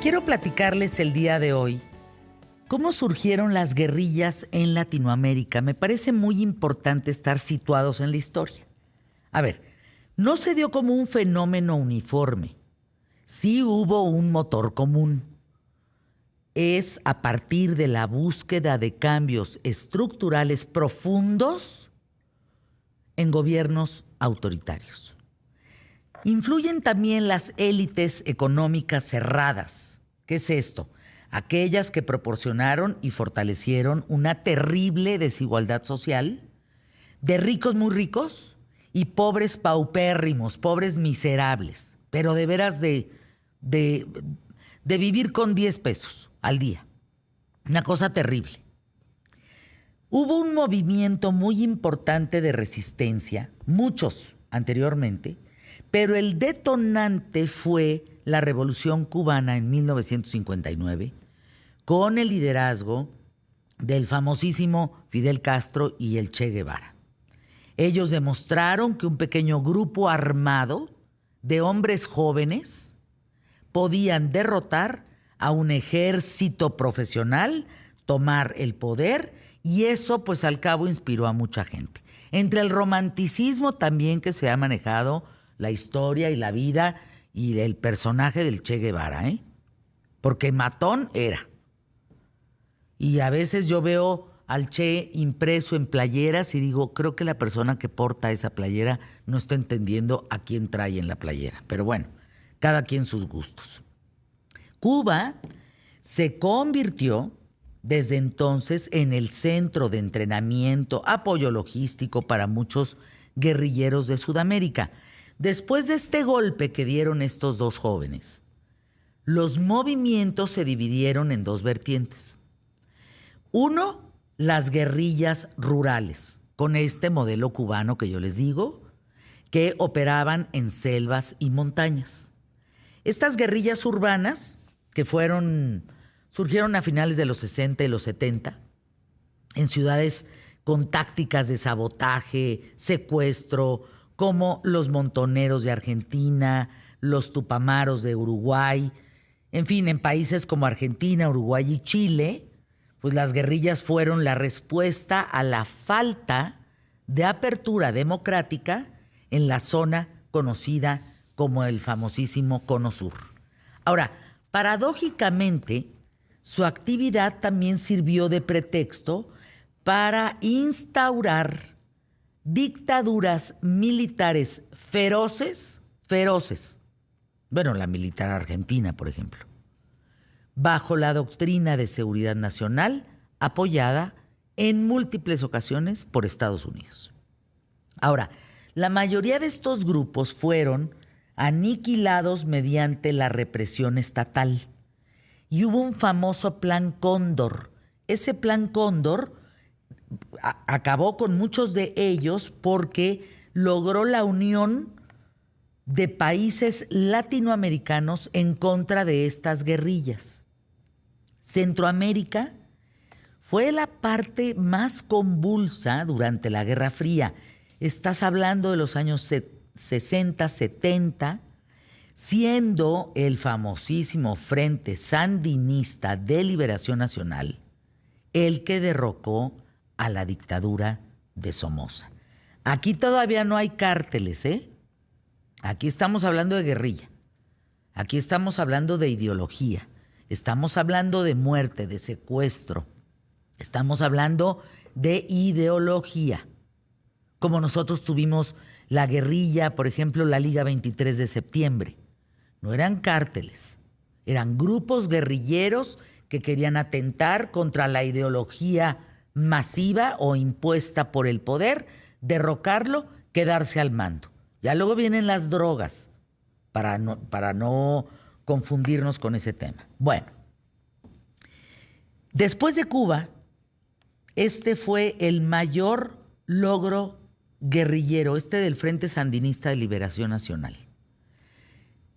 Quiero platicarles el día de hoy cómo surgieron las guerrillas en Latinoamérica. Me parece muy importante estar situados en la historia. A ver, no se dio como un fenómeno uniforme. Sí hubo un motor común. Es a partir de la búsqueda de cambios estructurales profundos en gobiernos autoritarios. Influyen también las élites económicas cerradas. ¿Qué es esto? Aquellas que proporcionaron y fortalecieron una terrible desigualdad social de ricos muy ricos y pobres paupérrimos, pobres miserables, pero de veras de vivir con 10 pesos al día. Una cosa terrible. Hubo un movimiento muy importante de resistencia, muchos anteriormente, pero el detonante fue la Revolución Cubana en 1959, con el liderazgo del famosísimo Fidel Castro y el Che Guevara. Ellos demostraron que un pequeño grupo armado de hombres jóvenes podían derrotar a un ejército profesional, tomar el poder, y eso pues al cabo inspiró a mucha gente. Entre el romanticismo también que se ha manejado la historia y la vida y el personaje del Che Guevara, porque matón era. Y a veces yo veo al Che impreso en playeras y digo, creo que la persona que porta esa playera no está entendiendo a quién trae en la playera. Pero bueno, cada quien sus gustos. Cuba se convirtió desde entonces en el centro de entrenamiento, apoyo logístico para muchos guerrilleros de Sudamérica. Después de este golpe que dieron estos dos jóvenes, los movimientos se dividieron en dos vertientes. Uno, las guerrillas rurales, con este modelo cubano que yo les digo, que operaban en selvas y montañas. Estas guerrillas urbanas, que surgieron a finales de los 60 y los 70, en ciudades con tácticas de sabotaje, secuestro, como los montoneros de Argentina, los tupamaros de Uruguay, en fin, en países como Argentina, Uruguay y Chile, pues las guerrillas fueron la respuesta a la falta de apertura democrática en la zona conocida como el famosísimo Cono Sur. Ahora, paradójicamente, su actividad también sirvió de pretexto para instaurar dictaduras militares feroces. Bueno, la militar argentina, por ejemplo, bajo la doctrina de seguridad nacional, apoyada en múltiples ocasiones por Estados Unidos. Ahora, la mayoría de estos grupos fueron aniquilados mediante la represión estatal. Y hubo un famoso Plan Cóndor. Ese Plan Cóndor acabó con muchos de ellos porque logró la unión de países latinoamericanos en contra de estas guerrillas. Centroamérica fue la parte más convulsa durante la Guerra Fría. Estás hablando de los años 60, 70, siendo el famosísimo Frente Sandinista de Liberación Nacional el que derrocó a la dictadura de Somoza. Aquí todavía no hay cárteles, Aquí estamos hablando de guerrilla. Aquí estamos hablando de ideología. Estamos hablando de muerte, de secuestro. Estamos hablando de ideología. Como nosotros tuvimos la guerrilla, por ejemplo, la Liga 23 de septiembre. No eran cárteles, eran grupos guerrilleros que querían atentar contra la ideología masiva o impuesta por el poder, derrocarlo, quedarse al mando. Ya luego vienen las drogas, para no confundirnos con ese tema. Bueno, después de Cuba, este fue el mayor logro guerrillero, del Frente Sandinista de Liberación Nacional.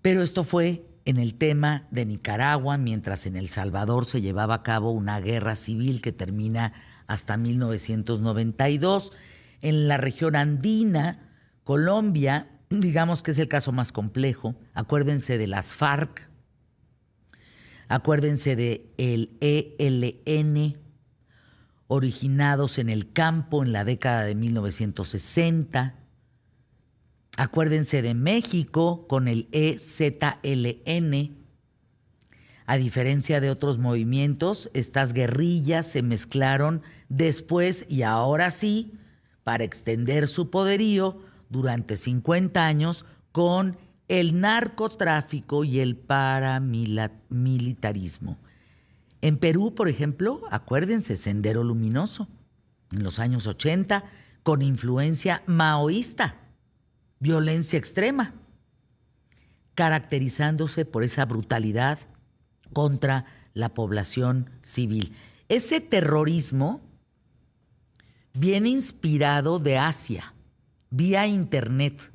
Pero esto fue en el tema de Nicaragua, mientras en El Salvador se llevaba a cabo una guerra civil que termina hasta 1992. En la región andina, Colombia, digamos que es el caso más complejo. Acuérdense de las FARC. Acuérdense de el ELN, originados en el campo en la década de 1960. Acuérdense de México con el EZLN. A diferencia de otros movimientos, estas guerrillas se mezclaron después y ahora sí para extender su poderío durante 50 años con el narcotráfico y el paramilitarismo. En Perú, por ejemplo, acuérdense, Sendero Luminoso, en los años 80, con influencia maoísta, violencia extrema, caracterizándose por esa brutalidad contra la población civil. Ese terrorismo viene inspirado de Asia, vía internet,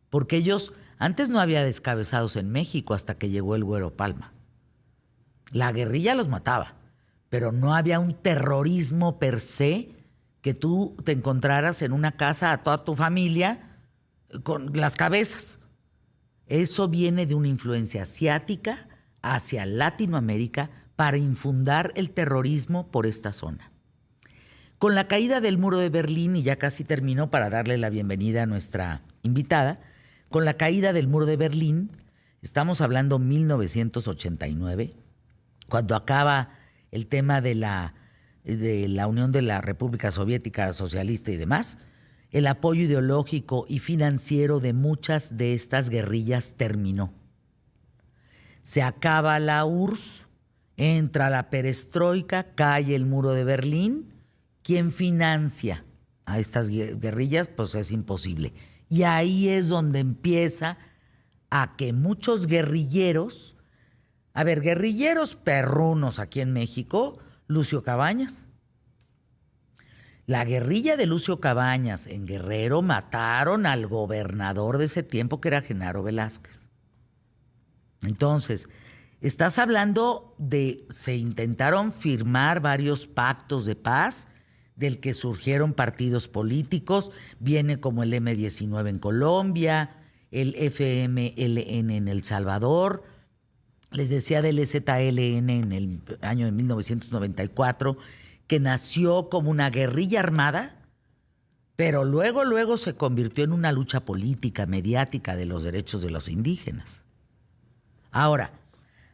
porque ellos, antes no había descabezados en México hasta que llegó el Güero Palma. La guerrilla los mataba, pero no había un terrorismo per se que tú te encontraras en una casa a toda tu familia con las cabezas. Eso viene de una influencia asiática hacia Latinoamérica para infundar el terrorismo por esta zona. Con la caída del muro de Berlín, y ya casi termino para darle la bienvenida a nuestra invitada, con la caída del muro de Berlín, estamos hablando 1989, cuando acaba el tema de la Unión de la República Soviética Socialista y demás, el apoyo ideológico y financiero de muchas de estas guerrillas terminó. Se acaba la URSS, entra la perestroika, cae el muro de Berlín. ¿Quién financia a estas guerrillas? Pues es imposible. Y ahí es donde empieza a que muchos guerrilleros, guerrilleros perrunos aquí en México, Lucio Cabañas. La guerrilla de Lucio Cabañas en Guerrero mataron al gobernador de ese tiempo, que era Genaro Velázquez. Entonces, estás hablando de, se intentaron firmar varios pactos de paz, del que surgieron partidos políticos, viene como el M-19 en Colombia, el FMLN en El Salvador, les decía del EZLN en el año de 1994, que nació como una guerrilla armada, pero luego se convirtió en una lucha política, mediática de los derechos de los indígenas. Ahora,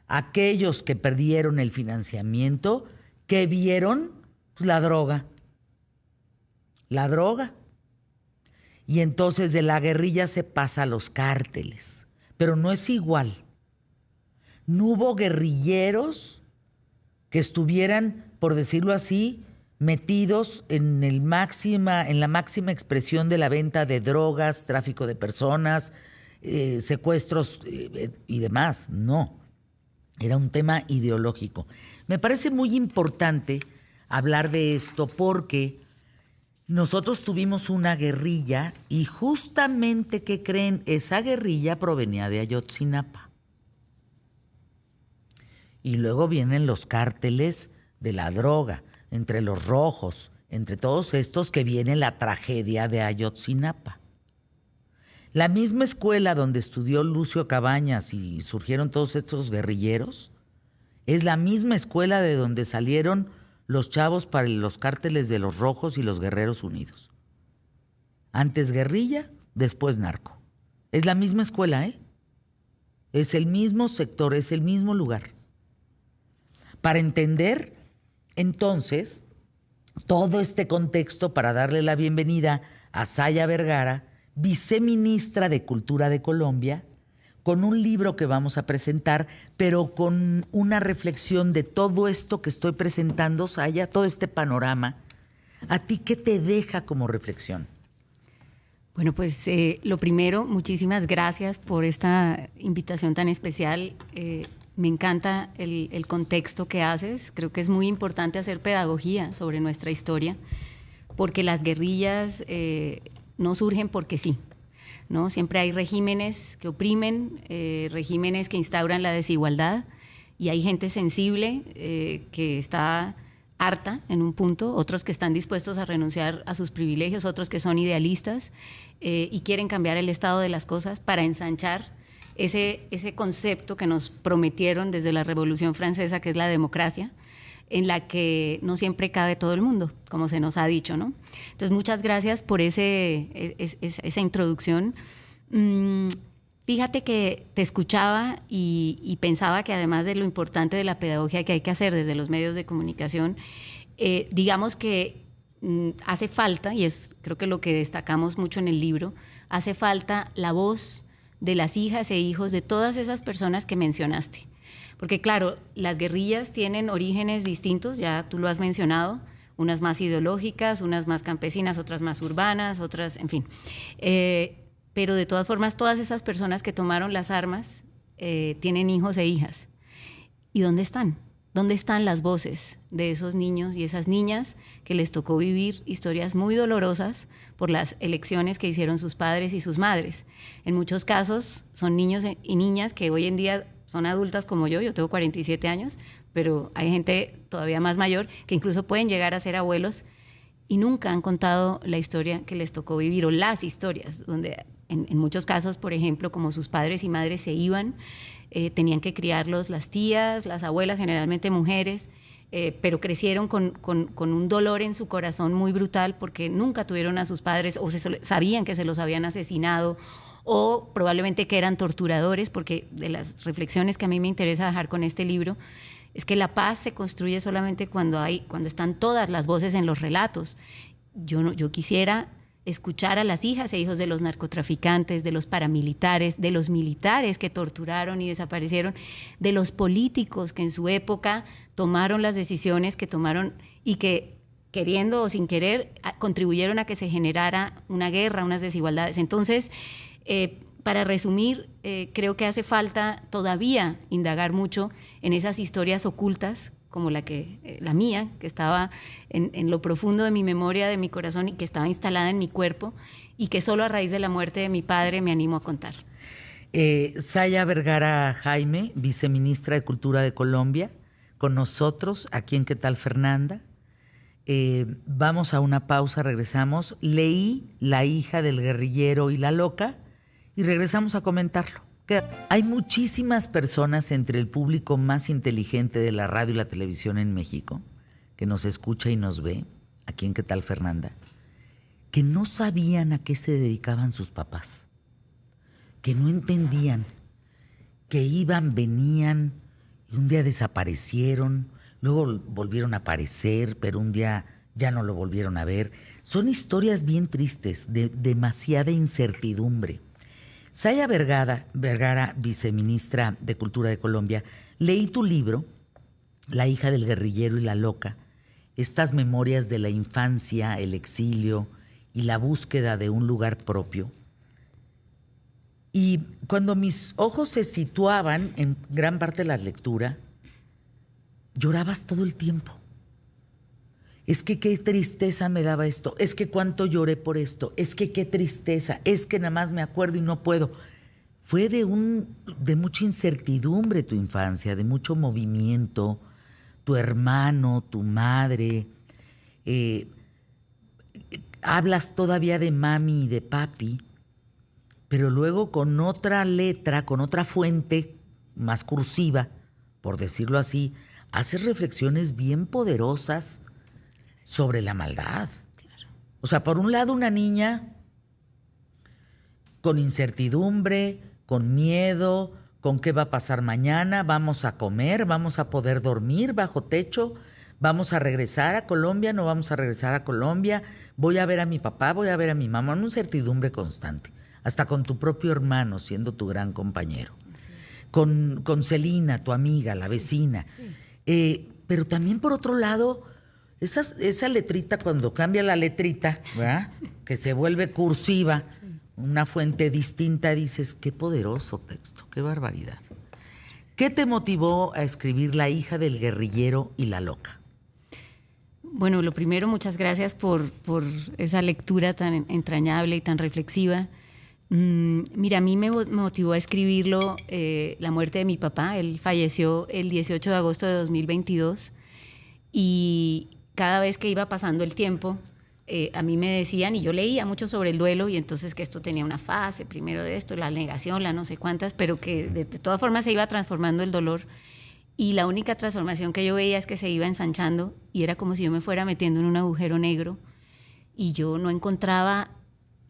aquellos que perdieron el financiamiento, ¿qué vieron? Pues la droga. La droga. Y entonces de la guerrilla se pasa a los cárteles. Pero no es igual. No hubo guerrilleros que estuvieran, por decirlo así, metidos en la máxima expresión de la venta de drogas, tráfico de personas, secuestros y demás. No, era un tema ideológico. Me parece muy importante hablar de esto porque nosotros tuvimos una guerrilla y justamente, ¿qué creen? Esa guerrilla provenía de Ayotzinapa. Y luego vienen los cárteles de la droga, entre los rojos, entre todos estos que viene la tragedia de Ayotzinapa. La misma escuela donde estudió Lucio Cabañas y surgieron todos estos guerrilleros, es la misma escuela de donde salieron los chavos para los cárteles de los Rojos y los Guerreros Unidos. Antes guerrilla, después narco. Es la misma escuela, ¿eh? Es el mismo sector, es el mismo lugar. Para entender, entonces, todo este contexto, para darle la bienvenida a Saya Vergara, viceministra de Cultura de Colombia, con un libro que vamos a presentar, pero con una reflexión de todo esto que estoy presentando, Saya, todo este panorama. ¿A ti qué te deja como reflexión? Bueno, pues lo primero, muchísimas gracias por esta invitación tan especial. Me encanta el contexto que haces. Creo que es muy importante hacer pedagogía sobre nuestra historia, porque las guerrillas no surgen porque sí, ¿no? Siempre hay regímenes que oprimen, regímenes que instauran la desigualdad, y hay gente sensible que está harta en un punto, otros que están dispuestos a renunciar a sus privilegios, otros que son idealistas y quieren cambiar el estado de las cosas para ensanchar ese concepto que nos prometieron desde la Revolución Francesa, que es la democracia, en la que no siempre cabe todo el mundo, como se nos ha dicho, ¿no? Entonces, muchas gracias por esa introducción. Fíjate que te escuchaba y pensaba que además de lo importante de la pedagogía que hay que hacer desde los medios de comunicación, digamos que hace falta, y es creo que lo que destacamos mucho en el libro, hace falta la voz de las hijas e hijos de todas esas personas que mencionaste. Porque claro, las guerrillas tienen orígenes distintos, ya tú lo has mencionado, unas más ideológicas, unas más campesinas, otras más urbanas, otras, en fin. Pero de todas formas, todas esas personas que tomaron las armas tienen hijos e hijas. ¿Y dónde están? ¿Dónde están las voces de esos niños y esas niñas que les tocó vivir historias muy dolorosas por las elecciones que hicieron sus padres y sus madres? En muchos casos son niños y niñas que hoy en día son adultas como yo tengo 47 años, pero hay gente todavía más mayor que incluso pueden llegar a ser abuelos y nunca han contado la historia que les tocó vivir, o las historias, donde en muchos casos, por ejemplo, como sus padres y madres se iban, tenían que criarlos las tías, las abuelas, generalmente mujeres, pero crecieron con un dolor en su corazón muy brutal porque nunca tuvieron a sus padres o sabían que se los habían asesinado o probablemente que eran torturadores, porque de las reflexiones que a mí me interesa dejar con este libro es que la paz se construye solamente cuando están todas las voces en los relatos. Yo quisiera escuchar a las hijas e hijos de los narcotraficantes, de los paramilitares, de los militares que torturaron y desaparecieron, de los políticos que en su época tomaron las decisiones que tomaron y que, queriendo o sin querer, contribuyeron a que se generara una guerra, unas desigualdades. Entonces, para resumir, creo que hace falta todavía indagar mucho en esas historias ocultas, como la mía, que estaba en lo profundo de mi memoria, de mi corazón, y que estaba instalada en mi cuerpo, y que solo a raíz de la muerte de mi padre me animo a contar. Saya Vergara Jaime, viceministra de Cultura de Colombia, con nosotros, aquí en ¿Qué tal, Fernanda? Vamos a una pausa, regresamos. Leí La hija del guerrillero y la loca y regresamos a comentarlo. Hay muchísimas personas entre el público más inteligente de la radio y la televisión en México, que nos escucha y nos ve, aquí en ¿Qué tal, Fernanda?, que no sabían a qué se dedicaban sus papás, que no entendían, que iban, venían, y un día desaparecieron, luego volvieron a aparecer, pero un día ya no lo volvieron a ver. Son historias bien tristes, de demasiada incertidumbre. Saya Vergara, viceministra de Cultura de Colombia, leí tu libro, La hija del guerrillero y la loca, estas memorias de la infancia, el exilio y la búsqueda de un lugar propio. Y cuando mis ojos se situaban en gran parte de la lectura, llorabas todo el tiempo. Es que qué tristeza me daba esto, es que cuánto lloré por esto, es que qué tristeza, es que nada más me acuerdo y no puedo. Fue de mucha incertidumbre tu infancia, de mucho movimiento, tu hermano, tu madre. Hablas todavía de mami y de papi, pero luego con otra letra, con otra fuente más cursiva, por decirlo así, haces reflexiones bien poderosas sobre la maldad. Claro. O sea, por un lado una niña con incertidumbre, con miedo, con qué va a pasar mañana, vamos a comer, vamos a poder dormir bajo techo, vamos a regresar a Colombia, no vamos a regresar a Colombia, voy a ver a mi papá, voy a ver a mi mamá, una incertidumbre constante, hasta con tu propio hermano siendo tu gran compañero, con Celina, tu amiga, la vecina. Sí. Pero también por otro lado, esa letrita, cuando cambia la letrita, ¿verdad?, que se vuelve cursiva, sí, una fuente distinta, dices, qué poderoso texto, qué barbaridad. ¿Qué te motivó a escribir La hija del guerrillero y la loca? Bueno, lo primero, muchas gracias por esa lectura tan entrañable y tan reflexiva. Mira, a mí me motivó a escribirlo la muerte de mi papá. Él falleció el 18 de agosto de 2022 y cada vez que iba pasando el tiempo, a mí me decían, y yo leía mucho sobre el duelo, y entonces que esto tenía una fase, primero de esto, la negación, la no sé cuántas, pero que de todas formas se iba transformando el dolor. Y la única transformación que yo veía es que se iba ensanchando y era como si yo me fuera metiendo en un agujero negro y yo no encontraba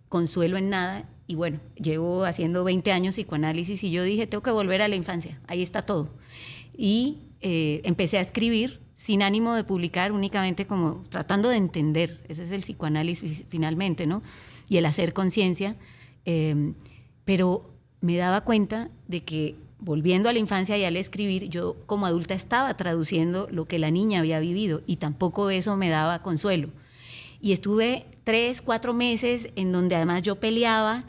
consuelo en nada. Y bueno, llevo haciendo 20 años psicoanálisis y yo dije, tengo que volver a la infancia, ahí está todo. Y empecé a escribir sin ánimo de publicar, únicamente como tratando de entender. Ese es el psicoanálisis finalmente, ¿no? Y el hacer conciencia. Pero me daba cuenta de que, volviendo a la infancia y al escribir, yo como adulta estaba traduciendo lo que la niña había vivido y tampoco eso me daba consuelo. Y estuve 3, 4 meses en donde además yo peleaba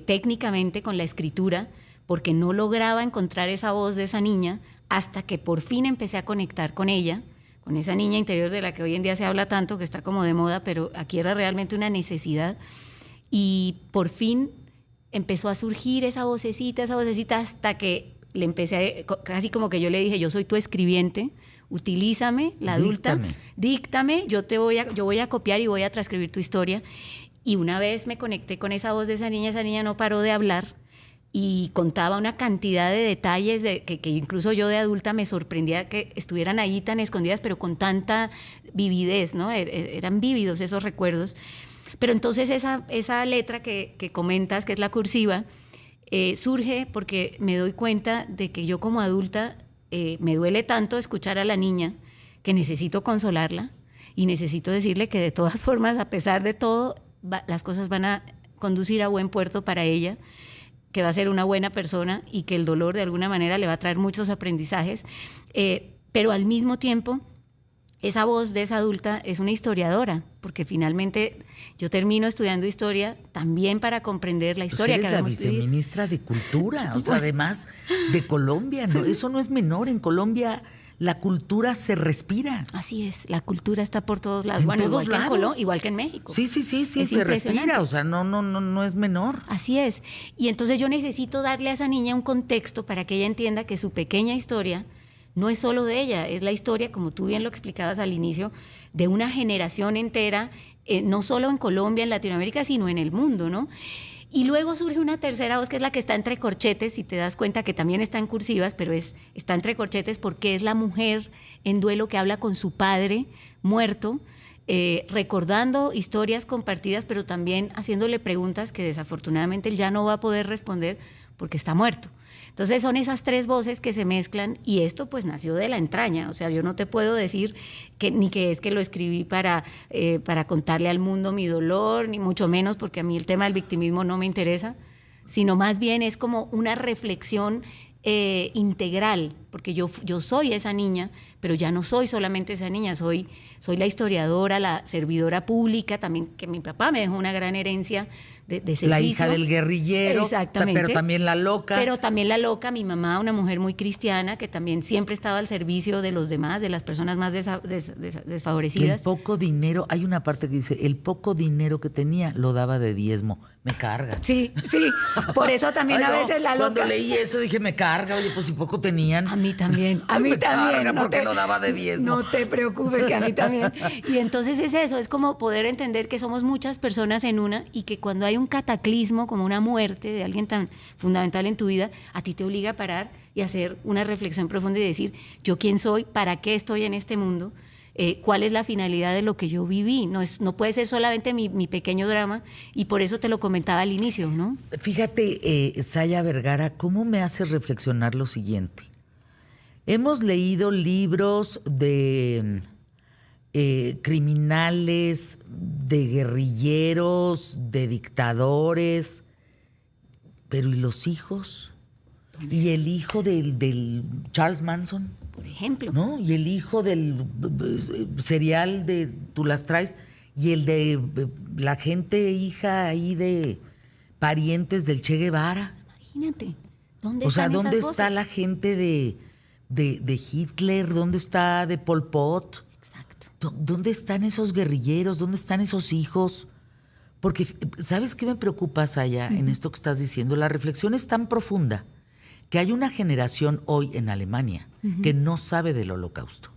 técnicamente con la escritura porque no lograba encontrar esa voz de esa niña, hasta que por fin empecé a conectar con ella, con esa niña interior de la que hoy en día se habla tanto, que está como de moda, pero aquí era realmente una necesidad. Y por fin empezó a surgir esa vocecita, hasta que le empecé, casi como que yo le dije, yo soy tu escribiente, utilízame, la adulta, díctame, yo voy a copiar y voy a transcribir tu historia. Y una vez me conecté con esa voz de esa niña no paró de hablar y contaba una cantidad de detalles que incluso yo de adulta me sorprendía que estuvieran ahí tan escondidas, pero con tanta vividez, ¿no? Eran vívidos esos recuerdos. Pero entonces esa letra que comentas, que es la cursiva, surge porque me doy cuenta de que yo como adulta me duele tanto escuchar a la niña que necesito consolarla y necesito decirle que de todas formas, a pesar de todo, las cosas van a conducir a buen puerto para ella, que va a ser una buena persona y que el dolor de alguna manera le va a traer muchos aprendizajes, pero al mismo tiempo esa voz de esa adulta es una historiadora, porque finalmente yo termino estudiando historia también para comprender la historia que habíamos vivido. Eres la viceministra de Cultura, o sea, además de Colombia, ¿no? Eso no es menor. En Colombia la cultura se respira. Así es, la cultura está por todos lados. Bueno, igual lados. Que en Colombia, igual que en México. Sí, se respira, o sea, no es menor. Así es. Y entonces yo necesito darle a esa niña un contexto para que ella entienda que su pequeña historia no es solo de ella, es la historia, como tú bien lo explicabas al inicio, de una generación entera, no solo en Colombia, en Latinoamérica, sino en el mundo, ¿no? Y luego surge una tercera voz que es la que está entre corchetes, y te das cuenta que también está en cursivas, pero está entre corchetes porque es la mujer en duelo que habla con su padre muerto, recordando historias compartidas, pero también haciéndole preguntas que desafortunadamente él ya no va a poder responder porque está muerto. Entonces son esas tres voces que se mezclan y esto pues nació de la entraña. O sea, yo no te puedo decir ni que es que lo escribí para contarle al mundo mi dolor, ni mucho menos porque a mí el tema del victimismo no me interesa, sino más bien es como una reflexión integral, porque yo soy esa niña, pero ya no soy solamente esa niña, soy la historiadora, la servidora pública, también que mi papá me dejó una gran herencia de servicio. La hija del guerrillero, exactamente, pero también la loca. Pero también la loca, mi mamá, una mujer muy cristiana, que también siempre estaba al servicio de los demás, de las personas más desfavorecidas. El poco dinero, hay una parte que dice, el poco dinero que tenía lo daba de diezmo. Me carga. Sí, por eso también a veces la loca. Cuando leí eso dije, me carga, oye, pues si poco tenían. A mí también, me carga porque lo daba de diezmo. No te preocupes, que a mí también. Y entonces es eso, es como poder entender que somos muchas personas en una y que cuando hay un cataclismo como una muerte de alguien tan fundamental en tu vida, a ti te obliga a parar y hacer una reflexión profunda y decir, ¿yo quién soy? ¿Para qué estoy en este mundo? ¿Cuál es la finalidad de lo que yo viví? No puede ser solamente mi pequeño drama y por eso te lo comentaba al inicio, ¿no? Fíjate, Saya Vergara, ¿cómo me hace reflexionar lo siguiente? Hemos leído libros de criminales, de guerrilleros, de dictadores, pero ¿y los hijos? ¿Y el hijo del Charles Manson? Por ejemplo. ¿No? Y el hijo del serial de Tú las traes, y el de la gente hija ahí de parientes del Che Guevara. Imagínate, ¿dónde o sea, están ¿dónde esas está voces? la gente de Hitler? ¿Dónde está de Pol Pot? Exacto. ¿Dónde están esos guerrilleros? ¿Dónde están esos hijos? Porque, ¿sabes qué me preocupa, Saya, en esto que estás diciendo? La reflexión es tan profunda que hay una generación hoy en Alemania que no sabe del Holocausto.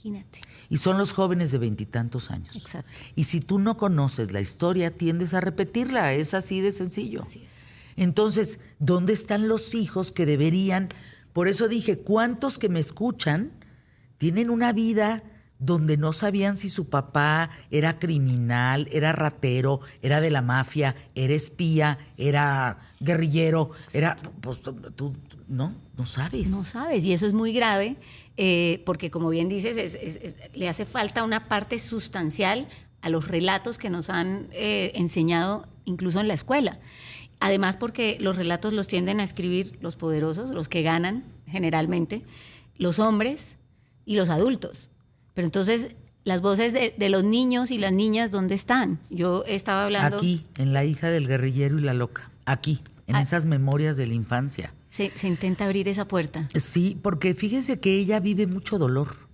Imagínate. Y son los jóvenes de 20 y tantos años. Exacto. Y si tú no conoces la historia, tiendes a repetirla. Es así de sencillo. Así es. Entonces, ¿dónde están los hijos que deberían? Por eso dije, ¿cuántos que me escuchan tienen una vida donde no sabían si su papá era criminal, era ratero, era de la mafia, era espía, era guerrillero, era... Pues tú no sabes. No sabes, y eso es muy grave, porque como bien dices, le hace falta una parte sustancial a los relatos que nos han enseñado incluso en la escuela. Además, porque los relatos los tienden a escribir los poderosos, los que ganan generalmente, los hombres y los adultos. Pero entonces, las voces de los niños y las niñas, ¿dónde están? Yo estaba hablando... Aquí, en La hija del guerrillero y la loca. Aquí, en esas memorias de la infancia. Se intenta abrir esa puerta. Sí, porque fíjense que ella vive mucho dolor.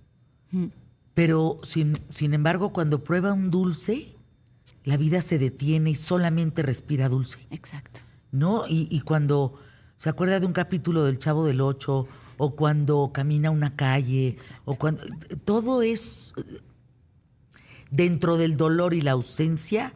Pero, sin embargo, cuando prueba un dulce, la vida se detiene y solamente respira dulce. Exacto. ¿No? Y cuando se acuerda de un capítulo del Chavo del Ocho, o cuando camina una calle, exacto, o cuando... Todo es... Dentro del dolor y la ausencia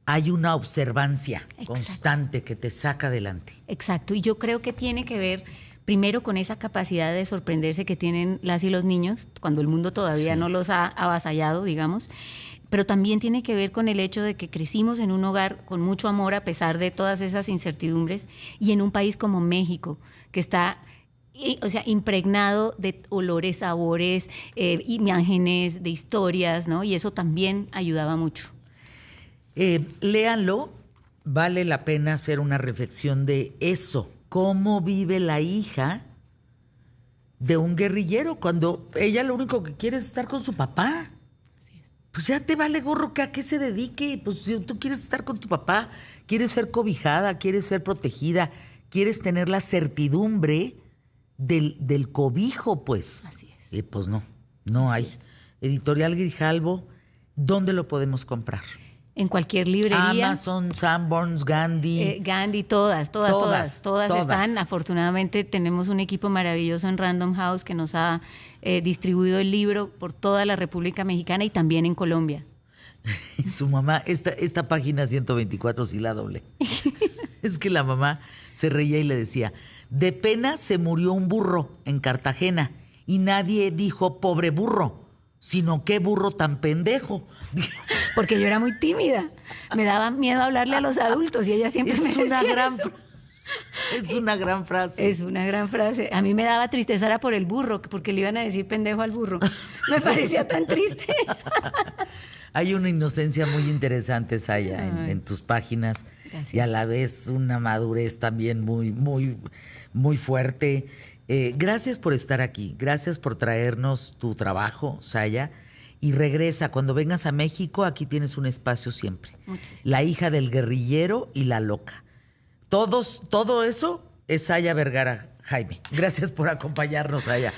hay una observancia, exacto, constante que te saca adelante. Exacto, y yo creo que tiene que ver primero con esa capacidad de sorprenderse que tienen las y los niños, cuando el mundo todavía sí no los ha avasallado, digamos, pero también tiene que ver con el hecho de que crecimos en un hogar con mucho amor a pesar de todas esas incertidumbres, y en un país como México, que está... o sea, impregnado de olores, sabores, imágenes, de historias, ¿no? Y eso también ayudaba mucho. Léanlo, vale la pena hacer una reflexión de eso. ¿Cómo vive la hija de un guerrillero cuando ella lo único que quiere es estar con su papá? Así es. Pues ya te vale gorro que a qué se dedique. Pues si tú quieres estar con tu papá, quieres ser cobijada, quieres ser protegida, quieres tener la certidumbre del cobijo, pues. Así es. Pues no hay. Es. Editorial Grijalvo, ¿dónde lo podemos comprar? En cualquier librería. Amazon, Sanborns, Gandhi. Gandhi, todas están. Afortunadamente tenemos un equipo maravilloso en Random House que nos ha distribuido el libro por toda la República Mexicana y también en Colombia. Su mamá, esta página 124 sí la doble. Es que la mamá se reía y le decía... De pena se murió un burro en Cartagena y nadie dijo pobre burro, sino qué burro tan pendejo. Porque yo era muy tímida, me daba miedo hablarle a los adultos y ella siempre me decía eso. Es una gran frase. Es una gran frase. A mí me daba tristeza era por el burro, porque le iban a decir pendejo al burro. Me parecía tan triste. Hay una inocencia muy interesante, Saya, en tus páginas. Gracias. Y a la vez una madurez también muy, muy, muy fuerte. Gracias por estar aquí. Gracias por traernos tu trabajo, Saya. Y regresa. Cuando vengas a México, aquí tienes un espacio siempre. Muchísimas La hija del guerrillero y la loca. Todo eso es Saya Vergara, Jaime. Gracias por acompañarnos, Saya.